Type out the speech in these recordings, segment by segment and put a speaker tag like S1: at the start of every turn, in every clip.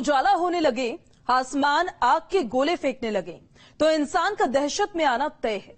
S1: उजाला होने लगे, आसमान आग के गोले फेंकने लगे, तो इंसान का दहशत में आना तय है।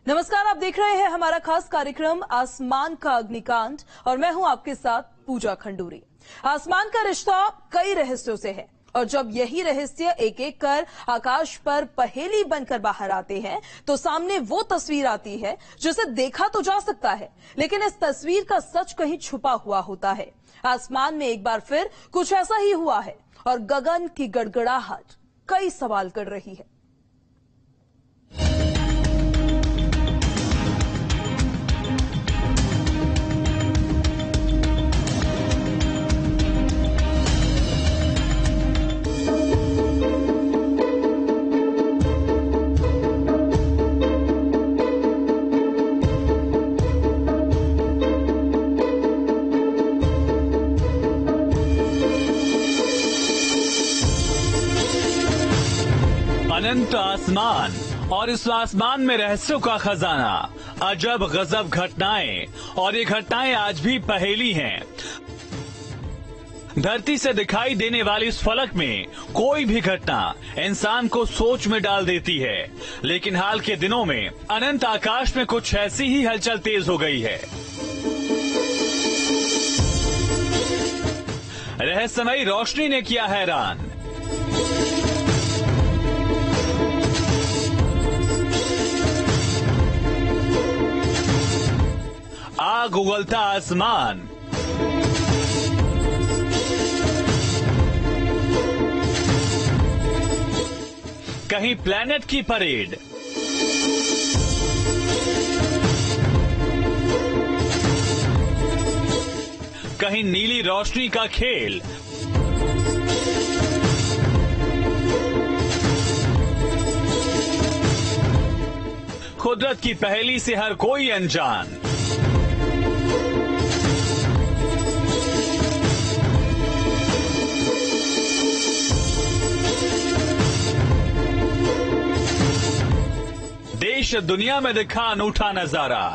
S1: नमस्कार, आप देख रहे हैं हमारा खास कार्यक्रम आसमान का अग्निकांड और मैं हूं आपके साथ पूजा खंडूरी। आसमान का रिश्ता कई रहस्यों से है और जब यही रहस्य एक एक कर आकाश पर पहेली बनकर बाहर आते हैं तो सामने वो तस्वीर आती है जिसे देखा तो जा सकता है, लेकिन इस तस्वीर का सच कहीं छुपा हुआ होता है। आसमान में एक बार फिर कुछ ऐसा ही हुआ है और गगन की गड़गड़ाहट कई सवाल कर रही है।
S2: अनंत आसमान और इस आसमान में रहस्यों का खजाना, अजब गजब घटनाएं, और ये घटनाएं आज भी पहेली हैं। धरती से दिखाई देने वाली इस फलक में कोई भी घटना इंसान को सोच में डाल देती है, लेकिन हाल के दिनों में अनंत आकाश में कुछ ऐसी ही हलचल तेज हो गई है। रहस्यमयी रोशनी ने किया हैरान। आग उगलता आसमान, कहीं प्लैनेट की परेड, कहीं नीली रोशनी का खेल, कुदरत की पहेली से हर कोई अनजान। देश दुनिया में दिखा अनूठा नजारा।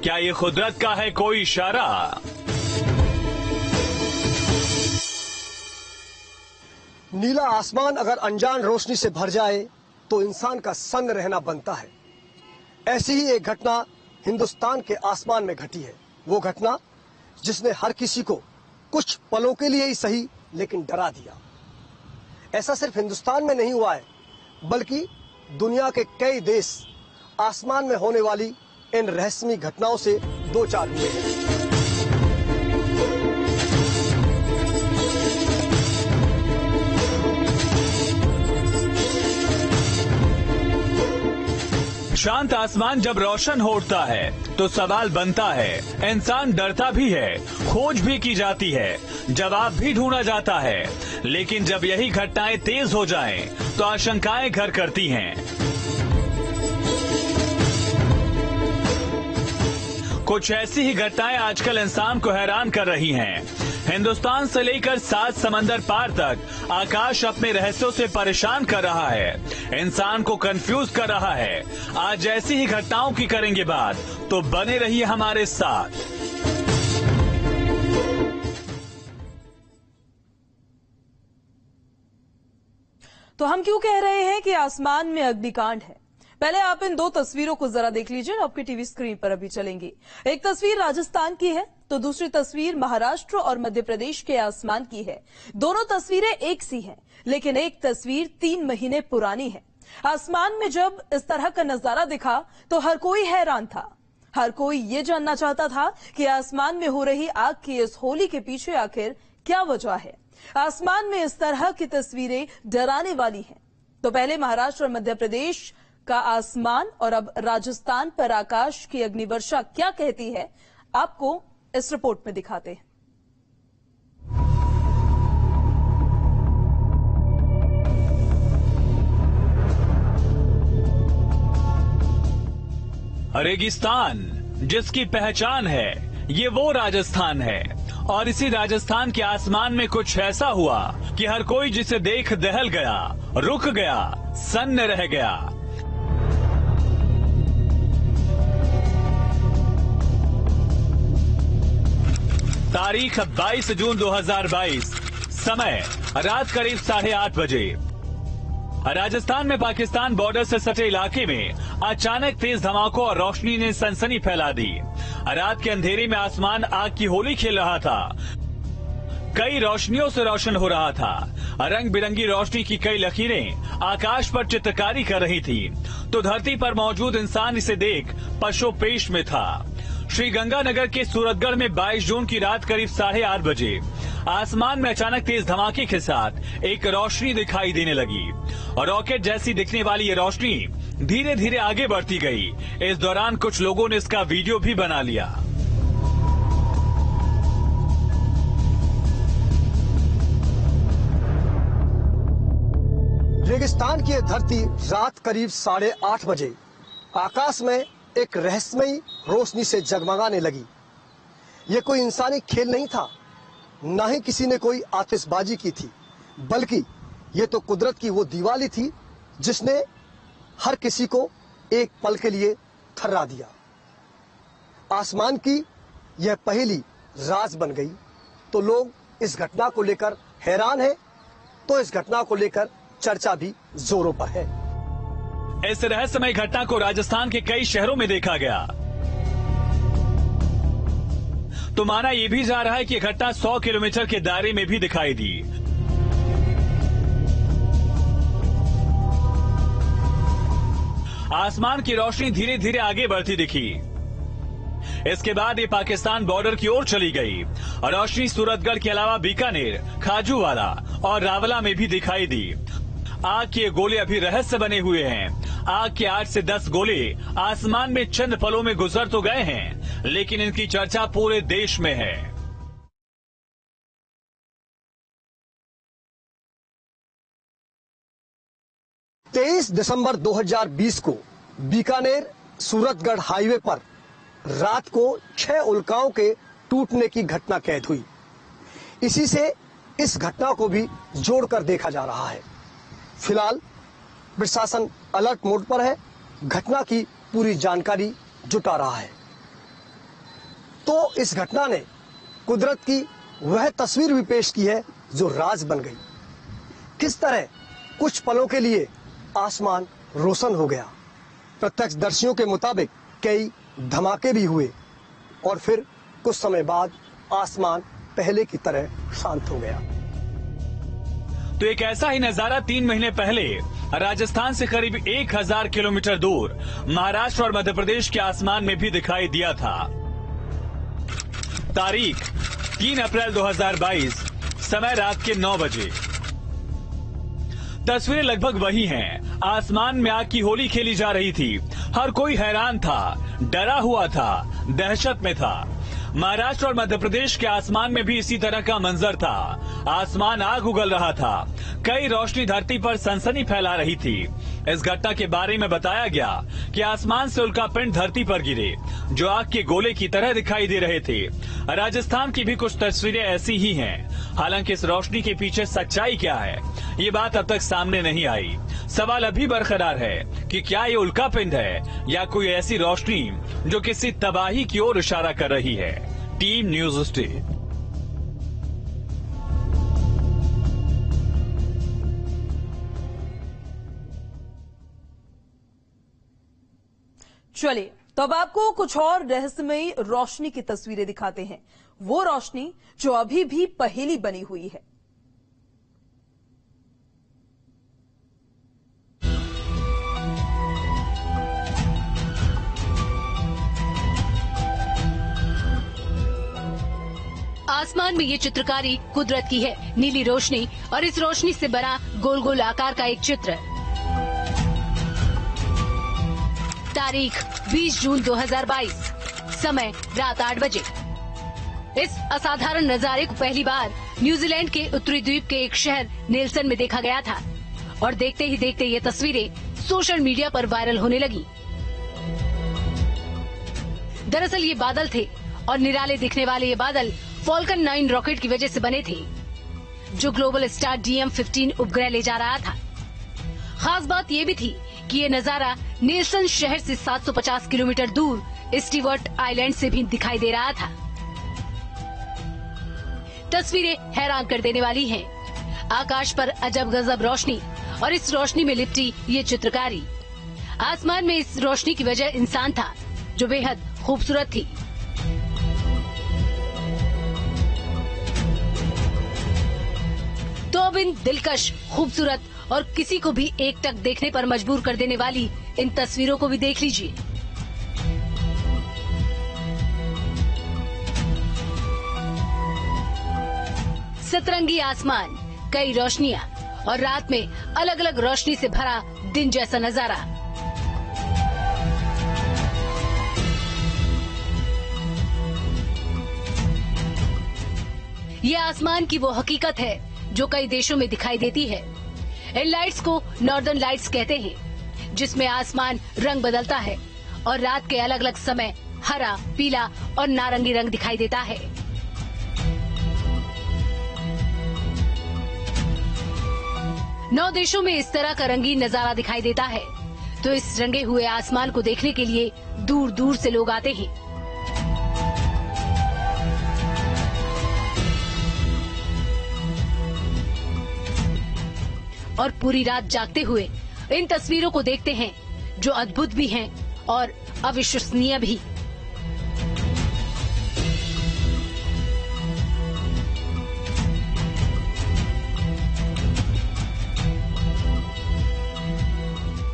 S2: क्या ये कुदरत का है कोई इशारा?
S3: नीला आसमान अगर अनजान रोशनी से भर जाए तो इंसान का संग रहना बनता है। ऐसी ही एक घटना हिंदुस्तान के आसमान में घटी है। वो घटना जिसने हर किसी को कुछ पलों के लिए ही सही लेकिन डरा दिया। ऐसा सिर्फ हिंदुस्तान में नहीं हुआ है, बल्कि दुनिया के कई देश आसमान में होने वाली इन रहस्यमयी घटनाओं से दो चार हुए हैं।
S2: शांत आसमान जब रोशन होता है तो सवाल बनता है, इंसान डरता भी है, खोज भी की जाती है, जवाब भी ढूंढा जाता है, लेकिन जब यही घटनाएं तेज हो जाएं तो आशंकाएं घर करती हैं। कुछ ऐसी ही घटनाएं आजकल इंसान को हैरान कर रही हैं। हिंदुस्तान से लेकर 7 समंदर पार तक आकाश अपने रहस्यों से परेशान कर रहा है, इंसान को कंफ्यूज कर रहा है। आज ऐसी ही घटनाओं की करेंगे बात, तो बने रहिए हमारे साथ।
S1: तो हम क्यों कह रहे हैं कि आसमान में अग्निकांड है? पहले आप इन दो तस्वीरों को जरा देख लीजिए, आपके टीवी स्क्रीन पर अभी चलेंगी। एक तस्वीर राजस्थान की है तो दूसरी तस्वीर महाराष्ट्र और मध्य प्रदेश के आसमान की है। दोनों तस्वीरें एक सी हैं, लेकिन एक तस्वीर 3 महीने पुरानी है। आसमान में जब इस तरह का नजारा दिखा तो हर कोई हैरान था। हर कोई ये जानना चाहता था कि आसमान में हो रही आग की इस होली के पीछे आखिर क्या वजह है। आसमान में इस तरह की तस्वीरें डराने वाली हैं। तो पहले महाराष्ट्र और मध्य प्रदेश का आसमान और अब राजस्थान पर आकाश की अग्निवर्षा क्या कहती है, आपको इस रिपोर्ट में दिखाते हैं।
S2: रेगिस्तान जिसकी पहचान है, ये वो राजस्थान है, और इसी राजस्थान के आसमान में कुछ ऐसा हुआ कि हर कोई जिसे देख दहल गया, रुक गया, सन्न रह गया। तारीख 22 जून 2022, समय रात करीब 8:30 बजे। राजस्थान में पाकिस्तान बॉर्डर से सटे इलाके में अचानक तेज धमाकों और रोशनी ने सनसनी फैला दी। रात के अंधेरे में आसमान आग की होली खेल रहा था, कई रोशनियों से रोशन हो रहा था। रंग बिरंगी रोशनी की कई लकीरें आकाश पर चित्रकारी कर रही थी, तो धरती पर मौजूद इंसान इसे देख पशोपेश में था। श्री गंगानगर के सूरतगढ़ में 22 जून की रात करीब 8:30 बजे आसमान में अचानक तेज धमाके के साथ एक रोशनी दिखाई देने लगी और रॉकेट जैसी दिखने वाली ये रोशनी धीरे धीरे आगे बढ़ती गई। इस दौरान कुछ लोगों ने इसका वीडियो भी बना लिया।
S3: रेगिस्तान की यह धरती रात करीब 8:30 बजे आकाश में एक रहस्यमयी रोशनी से जगमगाने लगी। यह कोई इंसानी खेल नहीं था, न ही किसी ने कोई आतिशबाजी की थी, बल्कि यह तो कुदरत की वो दिवाली थी जिसने हर किसी को एक पल के लिए थर्रा दिया। आसमान की यह पहेली राज बन गई, तो लोग इस घटना को लेकर हैरान हैं, तो इस घटना को लेकर चर्चा भी जोरों पर है।
S2: इस रहस्यमय घटना को राजस्थान के कई शहरों में देखा गया, तो माना यह भी जा रहा है कि यह घटना 100 किलोमीटर के दायरे में भी दिखाई दी। आसमान की रोशनी धीरे धीरे आगे बढ़ती दिखी। इसके बाद ये पाकिस्तान बॉर्डर की ओर चली गई और रोशनी सूरतगढ़ के अलावा बीकानेर, खाजूवाला और रावला में भी दिखाई दी। आग के गोले अभी रहस्य बने हुए हैं। आग के 8 से 10 गोले आसमान में चंद पलों में गुजर तो गए हैं, लेकिन इनकी चर्चा पूरे देश में है।
S3: 23 दिसंबर 2020 को बीकानेर सूरतगढ़ हाईवे पर रात को 6 उल्काओं के टूटने की घटना कैद हुई। इसी से इस घटना को भी जोड़कर देखा जा रहा है। फिलहाल प्रशासन अलर्ट मोड पर है, घटना की पूरी जानकारी जुटा रहा है। तो इस घटना ने कुदरत की वह तस्वीर भी पेश की है जो राज बन गई। किस तरह कुछ पलों के लिए आसमान रोशन हो गया। प्रत्यक्षदर्शियों के मुताबिक कई धमाके भी हुए और फिर कुछ समय बाद आसमान पहले की तरह शांत हो गया।
S2: तो एक ऐसा ही नजारा 3 महीने पहले राजस्थान से करीब 1000 किलोमीटर दूर महाराष्ट्र और मध्य प्रदेश के आसमान में भी दिखाई दिया था। तारीख 3 अप्रैल 2022, समय रात के 9 बजे। तस्वीरें लगभग वही हैं। आसमान में आग की होली खेली जा रही थी। हर कोई हैरान था, डरा हुआ था, दहशत में था। महाराष्ट्र और मध्य प्रदेश के आसमान में भी इसी तरह का मंजर था। आसमान आग उगल रहा था, कई रोशनी धरती पर सनसनी फैला रही थी। इस घटना के बारे में बताया गया कि आसमान से उल्कापिंड धरती पर गिरे जो आग के गोले की तरह दिखाई दे रहे थे। राजस्थान की भी कुछ तस्वीरें ऐसी ही हैं। हालांकि इस रोशनी के पीछे सच्चाई क्या है, ये बात अब तक सामने नहीं आई। सवाल अभी बरकरार है कि क्या ये उल्कापिंड है या कोई ऐसी रोशनी जो किसी तबाही की ओर इशारा कर रही है। Team news state.
S1: चलिए, तो अब आपको कुछ और रहस्यमयी रोशनी की तस्वीरें दिखाते हैं। वो रोशनी जो अभी भी पहेली बनी हुई है।
S4: आसमान में ये चित्रकारी कुदरत की है, नीली रोशनी और इस रोशनी से बना गोल गोल आकार का एक चित्र। तारीख 20 जून 2022, समय रात 8 बजे। इस असाधारण नजारे को पहली बार न्यूजीलैंड के उत्तरी द्वीप के एक शहर नेल्सन में देखा गया था और देखते ही देखते ये तस्वीरें सोशल मीडिया पर वायरल होने लगी। दरअसल ये बादल थे और निराले दिखने वाले ये बादल फॉल्कन 9 रॉकेट की वजह से बने थे, जो ग्लोबल स्टार DM-15 उपग्रह ले जा रहा था। खास बात ये भी थी कि ये नजारा नेल्सन शहर से 750 किलोमीटर दूर स्टीवर्ट आइलैंड से भी दिखाई दे रहा था। तस्वीरें हैरान कर देने वाली हैं। आकाश पर अजब गजब रोशनी और इस रोशनी में लिपटी ये चित्रकारी। आसमान में इस रोशनी की वजह इंसान था जो बेहद खूबसूरत थी। तो अब इन दिलकश, खूबसूरत और किसी को भी एकटक देखने पर मजबूर कर देने वाली इन तस्वीरों को भी देख लीजिए। सतरंगी आसमान, कई रोशनियां और रात में अलग अलग रोशनी से भरा दिन जैसा नजारा। ये आसमान की वो हकीकत है जो कई देशों में दिखाई देती है। इन लाइट्स को नॉर्दर्न लाइट्स कहते हैं, जिसमें आसमान रंग बदलता है और रात के अलग अलग समय हरा, पीला और नारंगी रंग दिखाई देता है। नौ देशों में इस तरह का रंगीन नजारा दिखाई देता है। तो इस रंगे हुए आसमान को देखने के लिए दूर दूर से लोग आते हैं। और पूरी रात जागते हुए इन तस्वीरों को देखते हैं जो अद्भुत भी हैं और अविश्वसनीय भी।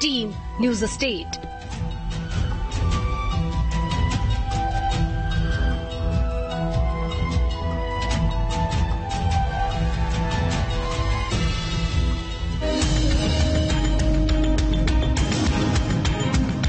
S4: Team news state.